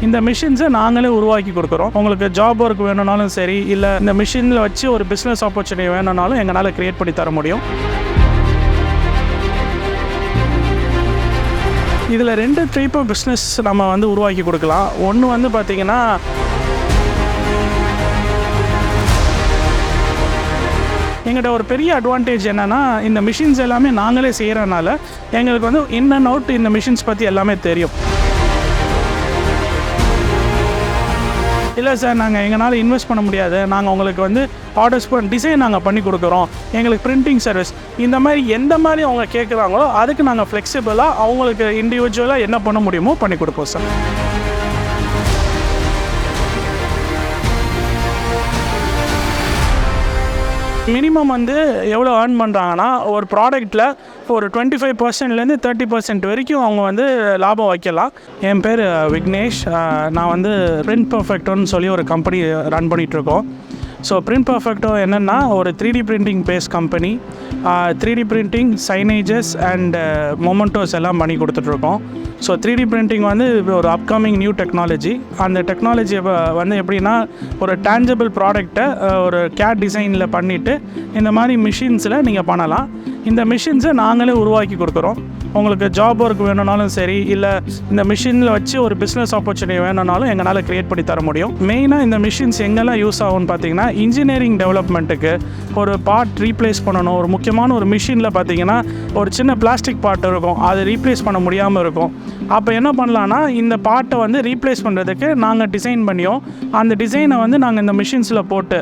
இந்த மிஷின்ஸை நாங்களே உருவாக்கி கொடுக்குறோம். உங்களுக்கு ஜாப் ஒர்க் வேணும்னாலும் சரி, இல்லை இந்த மிஷினில் வச்சு ஒரு பிஸ்னஸ் ஆப்பர்ச்சுனிட்டி வேணும்னாலும் எங்களால் க்ரியேட் பண்ணி தர முடியும். இதில் 2 டைப் ஆஃப் பிஸ்னஸ் நம்ம வந்து உருவாக்கி கொடுக்கலாம். ஒன்று வந்து பார்த்திங்கன்னா, எங்கள்கிட்ட ஒரு பெரிய அட்வான்டேஜ் என்னென்னா, இந்த மிஷின்ஸ் எல்லாமே நாங்களே செய்கிறனால எங்களுக்கு வந்து இன் அண்ட் அவுட் இந்த மிஷின்ஸ் பற்றி எல்லாமே தெரியும். இல்லை சார், நாங்கள் எங்களால் இன்வெஸ்ட் பண்ண முடியாது, நாங்கள் உங்களுக்கு வந்து ஆர்டர்ஸ் டிசைன் நாங்கள் பண்ணி கொடுக்குறோம், எங்களுக்கு பிரிண்டிங் சர்வீஸ், இந்த மாதிரி எந்த மாதிரி அவங்க கேட்குறாங்களோ அதுக்கு நாங்கள் ஃப்ளெக்சிபிளாக அவங்களுக்கு இண்டிவிஜுவலாக என்ன பண்ண முடியுமோ பண்ணி கொடுப்போம் சார். மினிமம் வந்து எவ்வளோ ஏர்ன் பண்ணுறாங்கன்னா, ஒரு ப்ராடக்ட்டில் ஒரு 25%லேருந்து 30% வரைக்கும் அவங்க வந்து லாபம் வைக்கலாம். என் பேர் விக்னேஷ். நான் வந்து பிரிண்ட் பர்ஃபெக்டோன்னு சொல்லி ஒரு கம்பெனி ரன் பண்ணிகிட்ருக்கோம். ஸோ பிரிண்ட் பர்ஃபெக்டோ என்னென்னா ஒரு 3D printing base company. 3D printing, signages and mementos எல்லாம் பண்ணி கொடுத்துட்ருக்கோம். ஸோ 3D பிரிண்டிங் வந்து ஒரு அப்கமிங் நியூ டெக்னாலஜி. அந்த டெக்னாலஜி வந்து எப்படின்னா, ஒரு டேஞ்சபிள் ப்ராடக்டை ஒரு கேட் டிசைனில் பண்ணிவிட்டு இந்த மாதிரி மிஷின்ஸில் நீங்கள் பண்ணலாம். இந்த மிஷின்ஸை நாங்களே உருவாக்கி கொடுக்குறோம். உங்களுக்கு ஜாப் ஒர்க் வேணும்னாலும் சரி, இல்லை இந்த மிஷினில் வச்சு ஒரு பிஸ்னஸ் ஆப்பர்ச்சுனிட்டி வேணும்னாலும் எங்களால் க்ரியேட் பண்ணி தர முடியும். மெயினாக இந்த மிஷின்ஸ் எங்கெல்லாம் யூஸ் ஆகும்னு பார்த்தீங்கன்னா, இன்ஜினியரிங் டெவலப்மெண்ட்டுக்கு ஒரு பார்ட் ரீப்ளேஸ் பண்ணணும். ஒரு முக்கியமான ஒரு மிஷினில் பார்த்தீங்கன்னா ஒரு சின்ன பிளாஸ்டிக் பார்ட் இருக்கும், அது ரீப்ளேஸ் பண்ண முடியாமல் இருக்கும். அப்போ என்ன பண்ணலான்னா, இந்த பார்ட்டை வந்து ரீப்ளேஸ் பண்ணுறதுக்கு நாங்கள் டிசைன் பண்ணியோம். அந்த டிசைனை வந்து நாங்கள் இந்த மிஷின்ஸில் போட்டு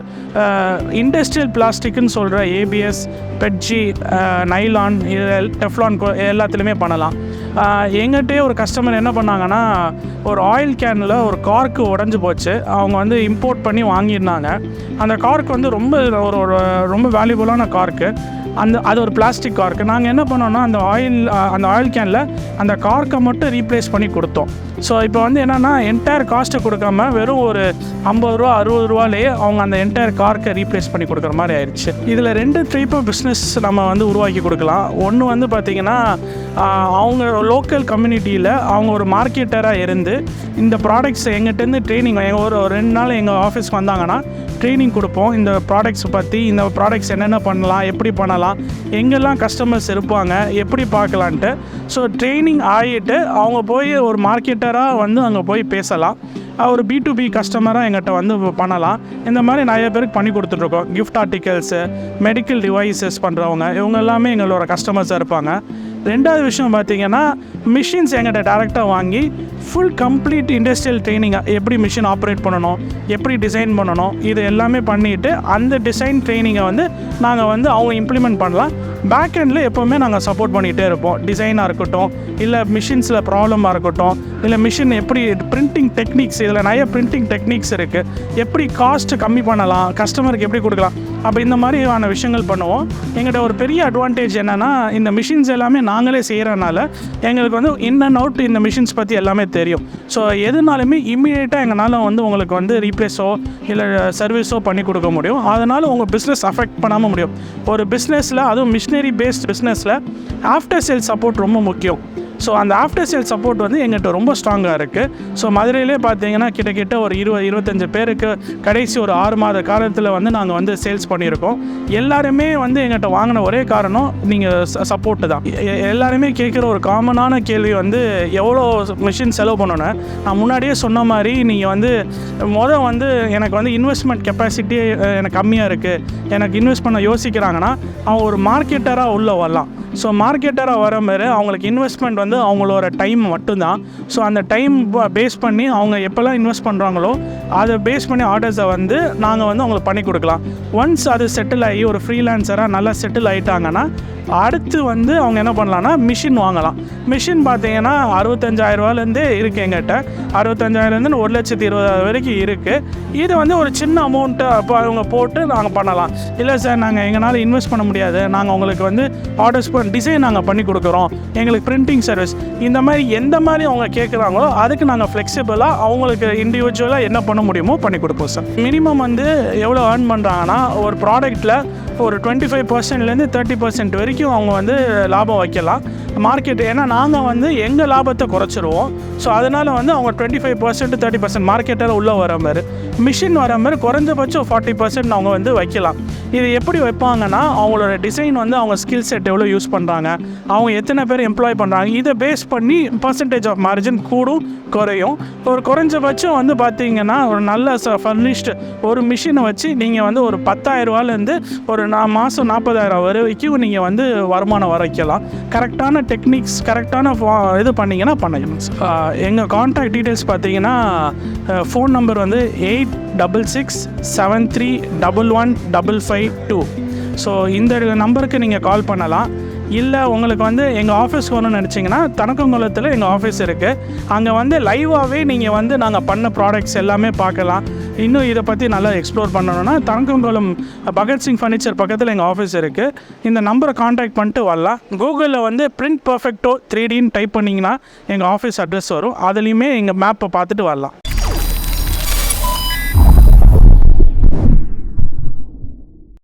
இண்டஸ்ட்ரியல் பிளாஸ்டிக்னு சொல்கிற ஏபிஎஸ், பெட்ஜி, நைலான், டெஃப்லான் எல்லாத்துலேயுமே பண்ணலாம். எங்கிட்டே ஒரு கஸ்டமர் என்ன பண்ணாங்கன்னா, ஒரு ஆயில் கேனில் ஒரு கார்க்கு உடஞ்சி போச்சு. அவங்க வந்து இம்போர்ட் பண்ணி வாங்கியிருந்தாங்க. அந்த கார்க்கு வந்து ரொம்ப வேல்யூபுளான கார்க்கு. அது ஒரு பிளாஸ்டிக் கார்க்கு. நாங்கள் என்ன பண்ணோன்னா, அந்த ஆயில் கேனில் அந்த கார்க்கை மட்டும் ரீப்ளேஸ் பண்ணி கொடுத்தோம். ஸோ இப்போ வந்து என்னென்னா, என்டையர் காஸ்ட்டை கொடுக்காம வெறும் ஒரு 50 ரூபா 60 ரூபாலேயே அவங்க அந்த என்டையர் கார்க்கை ரீப்ளேஸ் பண்ணி கொடுக்குற மாதிரி ஆயிடுச்சு. இதில் 2 டைப் ஆஃப் பிஸ்னஸ் நம்ம வந்து உருவாக்கி கொடுக்கலாம். ஒன்று வந்து பார்த்திங்கன்னா, அவங்க லோக்கல் கம்யூனிட்டியில் அவங்க ஒரு மார்க்கெட்டராக இருந்து இந்த ப்ராடக்ட்ஸ் எங்கிட்டேருந்து ட்ரைனிங் ஒரு 2 நாள் எங்கள் ஆஃபீஸ்க்கு வந்தாங்கன்னா ட்ரைனிங் கொடுப்போம். இந்த ப்ராடக்ட்ஸ் பற்றி, இந்த ப்ராடக்ட்ஸ் என்னென்ன பண்ணலாம், எப்படி பண்ணலாம், எங்கெல்லாம் கஸ்டமர்ஸ் இருப்பாங்க, எப்படி பார்க்கலான்ட்டு. ஸோ ட்ரைனிங் ஆகிட்டு அவங்க போய் ஒரு மார்க்கெட்டராக வந்து அங்கே போய் பேசலாம். ஒரு B2B கஸ்டமராக எங்கிட்ட வந்து பண்ணலாம். இந்த மாதிரி நிறைய பேருக்கு பண்ணி கொடுத்துட்ருக்கோம். கிஃப்ட் ஆர்டிகல்ஸு, மெடிக்கல் டிவைசஸ் பண்ணுறவங்க, இவங்க எல்லாமே எங்களோட கஸ்டமர்ஸாக இருப்பாங்க. 2வது விஷயம் பார்த்திங்கன்னா, மிஷின்ஸ் எங்கிட்ட டேரெக்டாக வாங்கி ஃபுல் கம்ப்ளீட் இண்டஸ்ட்ரியல் ட்ரைனிங்காக எப்படி மிஷின் ஆப்ரேட் பண்ணணும், எப்படி டிசைன் பண்ணணும், இது எல்லாமே பண்ணிவிட்டு அந்த டிசைன் ட்ரைனிங்கை வந்து நாங்கள் வந்து அவங்க இம்ப்ளிமெண்ட் பண்ணலாம். பேக் எண்டில் எப்போவுமே நாங்கள் சப்போர்ட் பண்ணிகிட்டே இருப்போம். டிசைனாக இருக்கட்டும், இல்லை மிஷின்ஸில் ப்ராப்ளமாக இருக்கட்டும், இல்லை மிஷின் எப்படி பிரிண்டிங் டெக்னிக்ஸ், இதில் நிறைய பிரிண்டிங் டெக்னிக்ஸ் இருக்குது, எப்படி காஸ்ட்டு கம்மி பண்ணலாம், கஸ்டமருக்கு எப்படி கொடுக்கலாம், அப்போ இந்த மாதிரியான விஷயங்கள் பண்ணுவோம். எங்கள்கிட்ட ஒரு பெரிய அட்வான்டேஜ் என்னென்னா, இந்த மிஷின்ஸ் எல்லாமே நாங்களே செய்கிறனால எங்களுக்கு வந்து இன் அண்ட் அவுட் இந்த மிஷின்ஸ் பற்றி எல்லாமே தெரியும். ஸோ எதுனாலுமே இம்மீடியட்டாக எங்களால் வந்து உங்களுக்கு வந்து ரீப்ளேஸோ இல்லை சர்வீஸோ பண்ணி கொடுக்க முடியும். அதனால் உங்கள் பிஸ்னஸ் அஃபெக்ட் பண்ணாமல் முடியும். ஒரு பிஸ்னஸில், அதுவும் மிஷினரி பேஸ்ட் பிஸ்னஸில் ஆஃப்டர் சேல் சப்போர்ட் ரொம்ப முக்கியம். ஸோ அந்த ஆஃப்டர் சேல் சப்போர்ட் வந்து எங்கிட்ட ரொம்ப ஸ்ட்ராங்காக இருக்குது. ஸோ மதுரையிலே பார்த்தீங்கன்னா கிட்டத்தட்ட ஒரு 20-25 பேருக்கு கடைசி ஒரு 6 மாத காலத்தில் வந்து நாங்கள் வந்து சேல்ஸ் பண்ணியிருக்கோம். எல்லாருமே வந்து எங்கிட்ட வாங்கின ஒரே காரணம் நீங்கள் சப்போர்ட்டு தான். எல்லாருமே கேட்குற ஒரு காமனான கேள்வி வந்து, எவ்வளோ மிஷின் செலவு பண்ணணும். நான் முன்னாடியே சொன்ன மாதிரி, நீங்கள் வந்து வந்து எனக்கு வந்து இன்வெஸ்ட்மெண்ட் கெப்பாசிட்டி எனக்கு கம்மியாக இருக்குது, எனக்கு இன்வெஸ்ட் பண்ண யோசிக்கிறாங்கன்னா அவங்க ஒரு மார்க்கெட்டராக உள்ளே வரலாம். ஸோ மார்க்கெட்டராக வர மாதிரி அவங்களுக்கு இன்வெஸ்ட்மெண்ட் வந்து அவங்களோட டைம் மட்டும்தான். ஸோ அந்த டைம் பேஸ் பண்ணி அவங்க எப்போல்லாம் இன்வெஸ்ட் பண்ணுறாங்களோ அதை பேஸ் பண்ணி ஆர்டர்ஸை வந்து நாங்கள் வந்து அவங்களுக்கு பண்ணி கொடுக்கலாம். ஒன்ஸ் அது செட்டில் ஆகி ஒரு ஃப்ரீலான்சராக நல்லா செட்டில் ஆகிட்டாங்கன்னா அடுத்து வந்து அவங்க என்ன பண்ணலான்னா மிஷின் வாங்கலாம். மிஷின் பார்த்தீங்கன்னா 65,000 ரூபாலேருந்தே இருக்குது எங்கிட்ட. 65,000லேருந்து 1,20,000 வரைக்கும் இருக்குது. இது வந்து ஒரு சின்ன அமௌண்ட்டு அப்போ அவங்க போட்டு நாங்கள் பண்ணலாம். இல்லை சார், நாங்கள் எங்களால் இன்வெஸ்ட் பண்ண முடியாது, நாங்கள் உங்களுக்கு வந்து ஆர்டர்ஸ் டிசைன் நாங்கள் பண்ணி கொடுக்குறோம், எங்களுக்கு பிரிண்டிங் சர்வீஸ், இந்த மாதிரி எந்த மாதிரி அவங்க கேட்குறாங்களோ அதுக்கு நாங்கள் ஃப்ளெக்சிபிளாக அவங்களுக்கு இண்டிவிஜுவலாக என்ன பண்ண முடியுமோ பண்ணி கொடுப்போம் சார். மினிமம் வந்து எவ்வளோ ஏர்ன் பண்ணுறாங்கன்னா, ஒரு ப்ராடக்ட்டில் ஒரு 25%லேருந்து 30% வரைக்கும் அவங்க வந்து லாபம் வைக்கலாம் மார்க்கெட். ஏன்னா நாங்கள் வந்து எங்கள் லாபத்தை குறைச்சிருவோம். ஸோ அதனால் வந்து அவங்க 25% 30% மார்க்கெட்டில் உள்ளே வர மாதிரி, மிஷின் வர மாதிரி குறைஞ்சபட்சம் 40% அவங்க வந்து வைக்கலாம். இது எப்படி வைப்பாங்கன்னா, அவங்களோட டிசைன் வந்து அவங்க ஸ்கில் செட் எவ்வளோ யூஸ் பண்ணுறாங்க, அவங்க எத்தனை பேர் எம்ப்ளாய் பண்ணுறாங்க, இதை பேஸ் பண்ணி பர்சன்டேஜ் ஆஃப் மார்ஜின் கூடும் குறையும். ஒரு குறைஞ்சபட்சம் வந்து பார்த்தீங்கன்னா ஒரு நல்ல ஃபர்னிஷ்டு ஒரு மிஷினை வச்சு நீங்கள் வந்து ஒரு 10,000 ரூபாயிலேருந்து ஒரு மாதம் 40,000 வரைக்கும் நீங்கள் வந்து வருமானம் வரைக்கலாம். கரெக்டான டெக்னிக்ஸ் கரெக்டான இது பண்ணிங்கன்னா பண்ணிக்கணும். எங்கள் கான்டாக்ட் டீட்டெயில்ஸ் பார்த்தீங்கன்னா ஃபோன் நம்பர் வந்து 8667311552. ஸோ இந்த நம்பருக்கு நீங்கள் கால் பண்ணலாம். இல்லை உங்களுக்கு வந்து எங்கள் ஆஃபீஸ்க்கு வரணும்னு நினச்சிங்கன்னா தனக்கங்குளத்தில் எங்கள் ஆஃபீஸ் இருக்குது. அங்கே வந்து லைவாகவே நீங்கள் வந்து நாங்கள் பண்ண ப்ராடக்ட்ஸ் எல்லாமே பார்க்கலாம். இன்னும் இதை பற்றி நல்லா எக்ஸ்ப்ளோர் பண்ணணுன்னா தனக்கங்குளம் பகத்சிங் ஃபர்னிச்சர் பக்கத்தில் எங்கள் ஆஃபீஸ் இருக்குது. இந்த நம்பரை காண்டாக்ட் பண்ணிட்டு வரலாம். கூகுளில் வந்து பிரிண்ட் பர்ஃபெக்டோ 3Dன்னு டைப் பண்ணிங்கன்னா எங்கள் ஆஃபீஸ் அட்ரஸ் வரும். அதுலேயுமே எங்கள் மேப்பை பார்த்துட்டு வரலாம்.